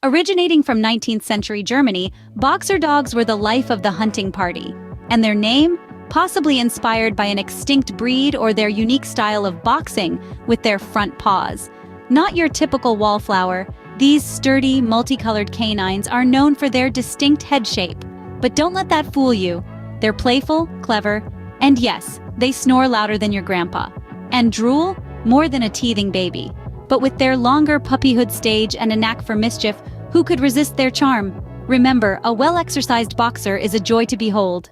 Originating from 19th century Germany, boxer dogs were the life of the hunting party. And their name? Possibly inspired by an extinct breed or their unique style of boxing with their front paws. Not your typical wallflower, these sturdy, multicolored canines are known for their distinct head shape. But don't let that fool you. They're playful, clever, and yes, they snore louder than your grandpa. And Drool? More than a teething baby. But with their longer puppyhood stage and a knack for mischief, who could resist their charm? Remember, a well-exercised boxer is a joy to behold.